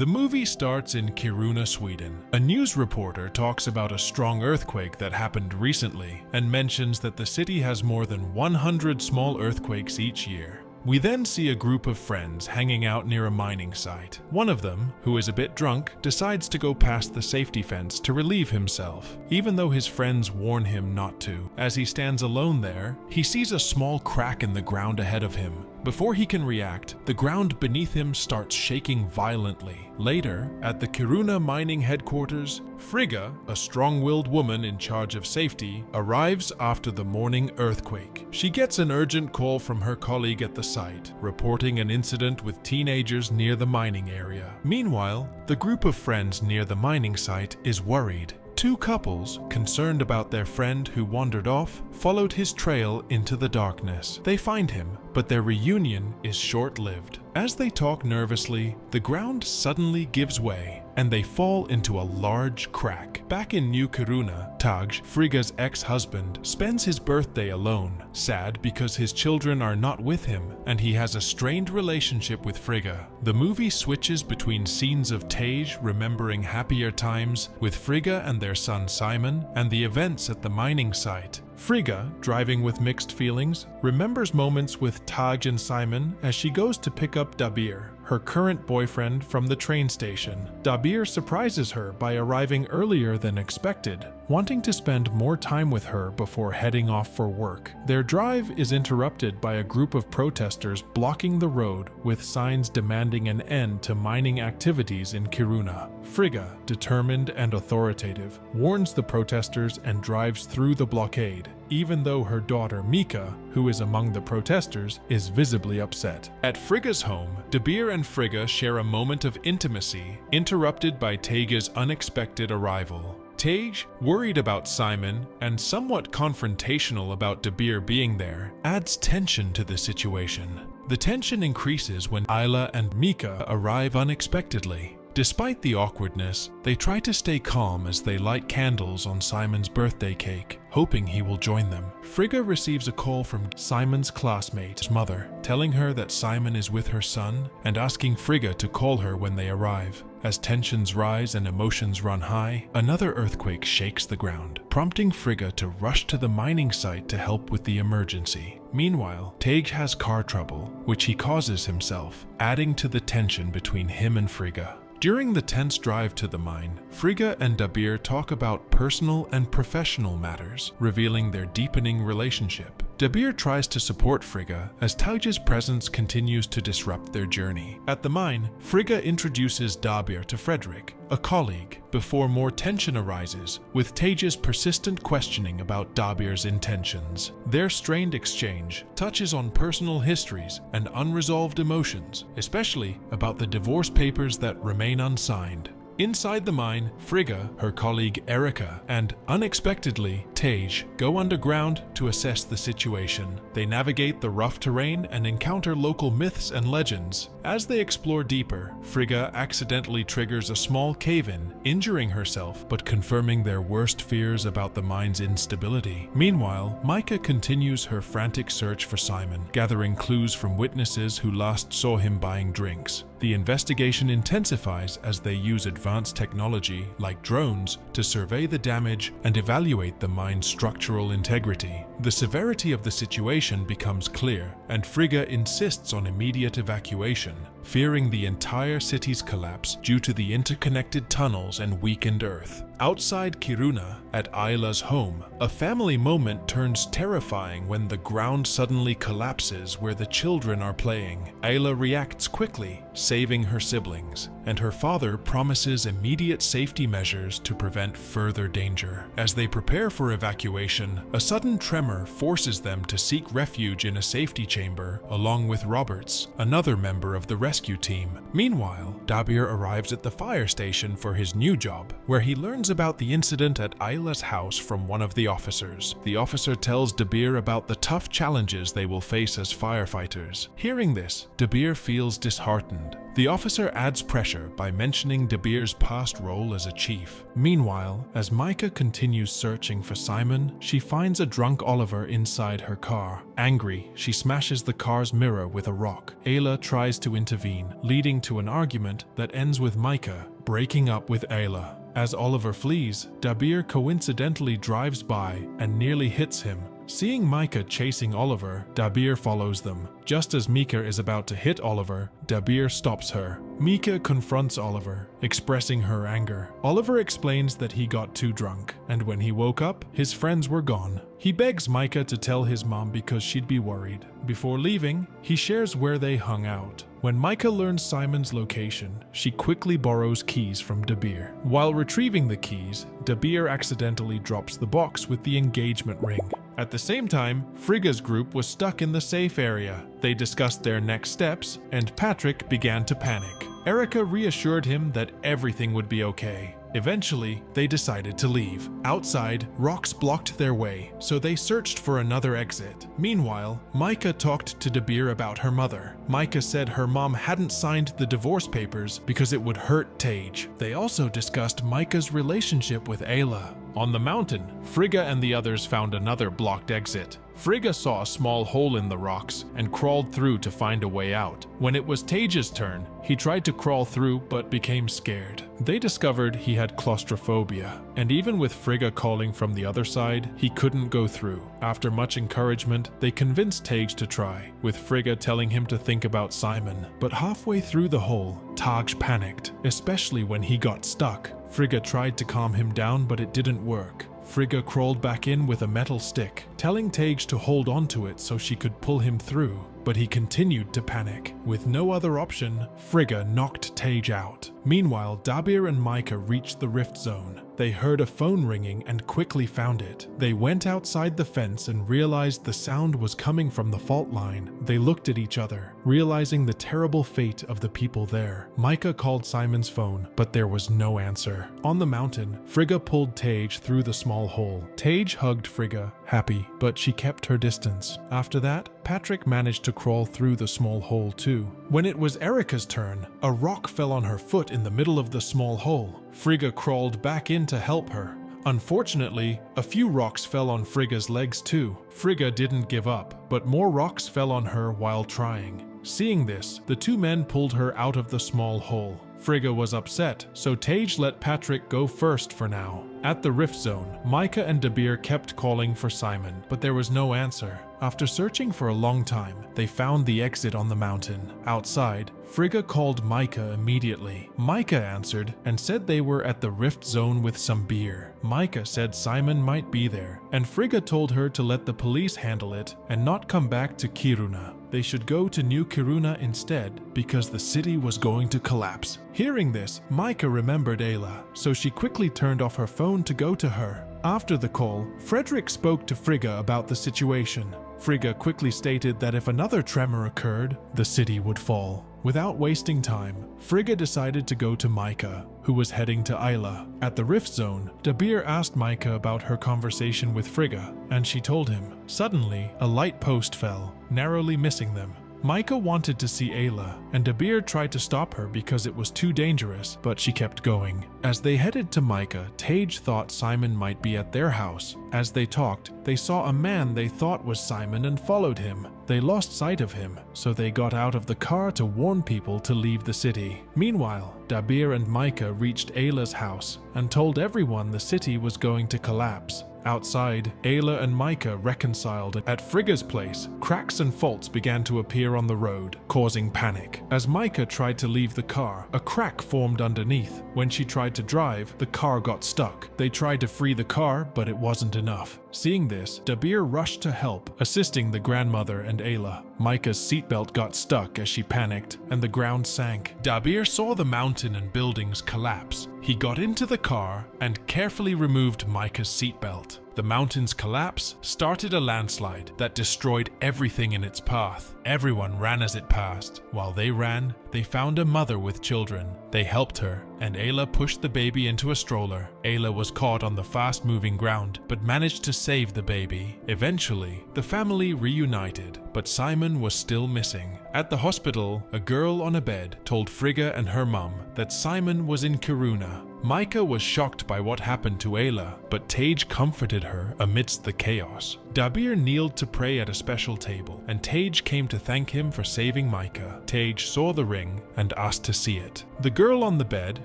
The movie starts in Kiruna, Sweden. A news reporter talks about a strong earthquake that happened recently and mentions that the city has more than 100 small earthquakes each year. We then see a group of friends hanging out near a mining site. One of them, who is a bit drunk, decides to go past the safety fence to relieve himself, even though his friends warn him not to. As he stands alone there, he sees a small crack in the ground ahead of him. Before he can react, the ground beneath him starts shaking violently. Later, at the Kiruna mining headquarters, Frigga, a strong-willed woman in charge of safety, arrives after the morning earthquake. She gets an urgent call from her colleague at the site, reporting an incident with teenagers near the mining area. Meanwhile, the group of friends near the mining site is worried. Two couples, concerned about their friend who wandered off, followed his trail into the darkness. They find him, but their reunion is short-lived. As they talk nervously, the ground suddenly gives way, and they fall into a large crack. Back in New Kiruna, Taj, Frigga's ex-husband, spends his birthday alone, sad because his children are not with him, and he has a strained relationship with Frigga. The movie switches between scenes of Taj remembering happier times with Frigga and their son Simon, and the events at the mining site. Frigga, driving with mixed feelings, remembers moments with Taj and Simon as she goes to pick up Dabir, her current boyfriend, from the train station. Dabir surprises her by arriving earlier than expected, wanting to spend more time with her before heading off for work. Their drive is interrupted by a group of protesters blocking the road with signs demanding an end to mining activities in Kiruna. Frigga, determined and authoritative, warns the protesters and drives through the blockade, even though her daughter Mika, who is among the protesters, is visibly upset. At Frigga's home, Dabir and Frigga share a moment of intimacy, interrupted by Taj's unexpected arrival. Taj, worried about Simon and somewhat confrontational about Dabir being there, adds tension to the situation. The tension increases when Ayla and Mika arrive unexpectedly. Despite the awkwardness, they try to stay calm as they light candles on Simon's birthday cake, hoping he will join them. Frigga receives a call from Simon's classmate's mother, telling her that Simon is with her son and asking Frigga to call her when they arrive. As tensions rise and emotions run high, another earthquake shakes the ground, prompting Frigga to rush to the mining site to help with the emergency. Meanwhile, Taj has car trouble, which he causes himself, adding to the tension between him and Frigga. During the tense drive to the mine, Frigga and Dabir talk about personal and professional matters, revealing their deepening relationship. Dabir tries to support Frigga as Taj's presence continues to disrupt their journey. At the mine, Frigga introduces Dabir to Frederick, a colleague, before more tension arises, with Taj's persistent questioning about Dabir's intentions. Their strained exchange touches on personal histories and unresolved emotions, especially about the divorce papers that remain unsigned. Inside the mine, Frigga, her colleague Erika, and, unexpectedly, Taj go underground to assess the situation. They navigate the rough terrain and encounter local myths and legends. As they explore deeper, Frigga accidentally triggers a small cave-in, injuring herself but confirming their worst fears about the mine's instability. Meanwhile, Micah continues her frantic search for Simon, gathering clues from witnesses who last saw him buying drinks. The investigation intensifies as they use advanced technology, like drones, to survey the damage and evaluate the mine's structural integrity. The severity of the situation becomes clear, and Frigga insists on immediate evacuation, fearing the entire city's collapse due to the interconnected tunnels and weakened earth. Outside Kiruna, at Ayla's home, a family moment turns terrifying when the ground suddenly collapses where the children are playing. Ayla reacts quickly, saving her siblings, and her father promises immediate safety measures to prevent further danger. As they prepare for evacuation, a sudden tremor forces them to seek refuge in a safety chamber, along with Roberts, another member of the rescue team. Meanwhile, Dabir arrives at the fire station for his new job, where he learns about the incident at Ayla's house from one of the officers. The officer tells Dabir about the tough challenges they will face as firefighters. Hearing this, Dabir feels disheartened. The officer adds pressure by mentioning Dabir's past role as a chief. Meanwhile, as Micah continues searching for Simon, she finds a drunk Oliver inside her car. Angry, she smashes the car's mirror with a rock. Ayla tries to intervene, leading to an argument that ends with Micah breaking up with Ayla. As Oliver flees, Dabir coincidentally drives by and nearly hits him. Seeing Micah chasing Oliver, Dabir follows them. Just as Micah is about to hit Oliver, Dabir stops her. Micah confronts Oliver, expressing her anger. Oliver explains that he got too drunk, and when he woke up, his friends were gone. He begs Micah to tell his mom because she'd be worried. Before leaving, he shares where they hung out. When Micah learns Simon's location, she quickly borrows keys from Dabir. While retrieving the keys, Dabir accidentally drops the box with the engagement ring. At the same time, Frigga's group was stuck in the safe area. They discussed their next steps, and Patrick began to panic. Erica reassured him that everything would be okay. Eventually, they decided to leave. Outside, rocks blocked their way, so they searched for another exit. Meanwhile, Micah talked to Dabir about her mother. Micah said her mom hadn't signed the divorce papers because it would hurt Tage. They also discussed Micah's relationship with Ayla. On the mountain, Frigga and the others found another blocked exit. Frigga saw a small hole in the rocks and crawled through to find a way out. When it was Tage's turn, he tried to crawl through but became scared. They discovered he had claustrophobia, and even with Frigga calling from the other side, he couldn't go through. After much encouragement, they convinced Tage to try, with Frigga telling him to think about Simon. But halfway through the hole, Tage panicked, especially when he got stuck. Frigga tried to calm him down, but it didn't work. Frigga crawled back in with a metal stick, telling Tage to hold onto it so she could pull him through. But he continued to panic. With no other option, Frigga knocked Tage out. Meanwhile, Dabir and Micah reached the rift zone. They heard a phone ringing and quickly found it. They went outside the fence and realized the sound was coming from the fault line. They looked at each other, realizing the terrible fate of the people there. Micah called Simon's phone, but there was no answer. On the mountain, Frigga pulled Tage through the small hole. Tage hugged Frigga, happy, but she kept her distance. After that, Patrick managed to crawl through the small hole too. When it was Erica's turn, a rock fell on her foot in the middle of the small hole. Frigga crawled back in to help her. Unfortunately, a few rocks fell on Frigga's legs too. Frigga didn't give up, but more rocks fell on her while trying. Seeing this, the two men pulled her out of the small hole. Frigga was upset, so Tage let Patrick go first for now. At the rift zone, Micah and Dabir kept calling for Simon, but there was no answer. After searching for a long time, they found the exit on the mountain. Outside, Frigga called Micah immediately. Micah answered and said they were at the rift zone with some beer. Micah said Simon might be there, and Frigga told her to let the police handle it and not come back to Kiruna. They should go to New Kiruna instead because the city was going to collapse. Hearing this, Micah remembered Ayla, so she quickly turned off her phone to go to her. After the call, Frederick spoke to Frigga about the situation. Frigga quickly stated that if another tremor occurred, the city would fall. Without wasting time, Frigga decided to go to Micah, who was heading to Ayla. At the rift zone, Dabir asked Micah about her conversation with Frigga, and she told him. Suddenly, a light post fell, narrowly missing them. Micah wanted to see Ayla, and Dabir tried to stop her because it was too dangerous, but she kept going. As they headed to Micah, Tage thought Simon might be at their house. As they talked, they saw a man they thought was Simon and followed him. They lost sight of him, so they got out of the car to warn people to leave the city. Meanwhile, Dabir and Micah reached Ayla's house and told everyone the city was going to collapse. Outside, Ayla and Micah reconciled. At Frigga's place, cracks and faults began to appear on the road, causing panic. As Micah tried to leave the car, a crack formed underneath. When she tried to drive, the car got stuck. They tried to free the car, but it wasn't enough. Seeing this, Dabir rushed to help, assisting the grandmother and Ayla. Micah's seatbelt got stuck as she panicked, and the ground sank. Dabir saw the mountain and buildings collapse. He got into the car and carefully removed Micah's seatbelt. The mountain's collapse started a landslide that destroyed everything in its path. Everyone ran as it passed. While they ran, they found a mother with children. They helped her, and Ayla pushed the baby into a stroller. Ayla was caught on the fast-moving ground, but managed to save the baby. Eventually, the family reunited, but Simon was still missing. At the hospital, a girl on a bed told Frigga and her mum that Simon was in Kiruna. Micah was shocked by what happened to Ayla, but Tage comforted her amidst the chaos. Dabir kneeled to pray at a special table, and Tage came to thank him for saving Micah. Tage saw the ring and asked to see it. The girl on the bed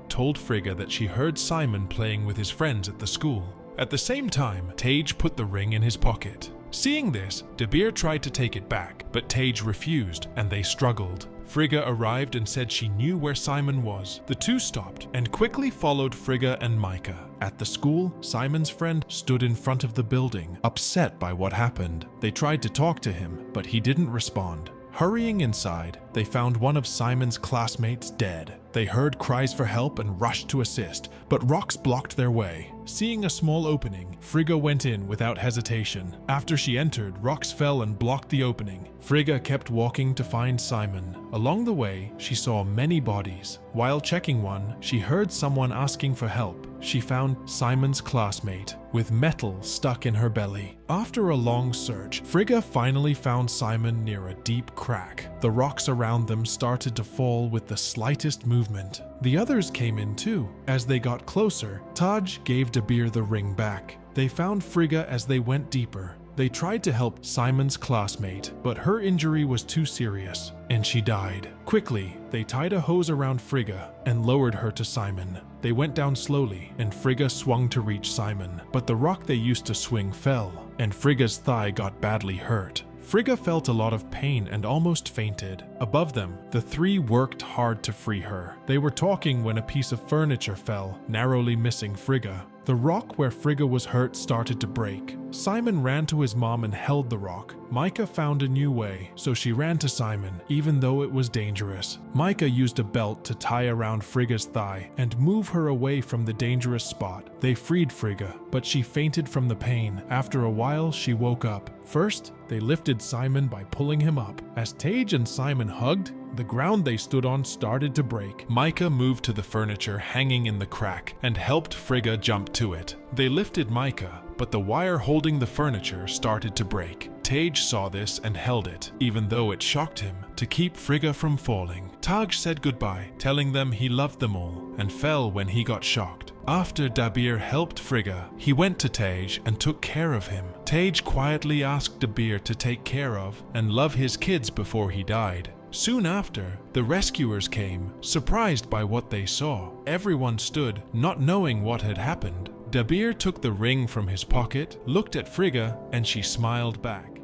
told Frigga that she heard Simon playing with his friends at the school. At the same time, Tage put the ring in his pocket. Seeing this, Dabir tried to take it back, but Tage refused, and they struggled. Frigga arrived and said she knew where Simon was. The two stopped and quickly followed Frigga and Micah. At the school, Simon's friend stood in front of the building, upset by what happened. They tried to talk to him, but he didn't respond. Hurrying inside, they found one of Simon's classmates dead. They heard cries for help and rushed to assist, but rocks blocked their way. Seeing a small opening, Frigga went in without hesitation. After she entered, rocks fell and blocked the opening. Frigga kept walking to find Simon. Along the way, she saw many bodies. While checking one, she heard someone asking for help. She found Simon's classmate, with metal stuck in her belly. After a long search, Frigga finally found Simon near a deep crack. The rocks around them started to fall with the slightest movement. The others came in too. As they got closer, Taj gave Dabir the ring back. They found Frigga as they went deeper. They tried to help Simon's classmate, but her injury was too serious, and she died. Quickly, they tied a hose around Frigga and lowered her to Simon. They went down slowly, and Frigga swung to reach Simon, but the rock they used to swing fell, and Frigga's thigh got badly hurt. Frigga felt a lot of pain and almost fainted. Above them, the three worked hard to free her. They were talking when a piece of furniture fell, narrowly missing Frigga. The rock where Frigga was hurt started to break. Simon ran to his mom and held the rock. Micah found a new way, so she ran to Simon, even though it was dangerous. Micah used a belt to tie around Frigga's thigh and move her away from the dangerous spot. They freed Frigga, but she fainted from the pain. After a while, she woke up. First, they lifted Simon by pulling him up. As Tage and Simon hugged, the ground they stood on started to break. Micah moved to the furniture hanging in the crack and helped Frigga jump to it. They lifted Micah, but the wire holding the furniture started to break. Tage saw this and held it, even though it shocked him, to keep Frigga from falling. Taj said goodbye, telling them he loved them all, and fell when he got shocked. After Dabir helped Frigga, he went to Tage and took care of him. Tage quietly asked Dabir to take care of and love his kids before he died. Soon after, the rescuers came, surprised by what they saw. Everyone stood, not knowing what had happened. Dabir took the ring from his pocket, looked at Frigga, and she smiled back.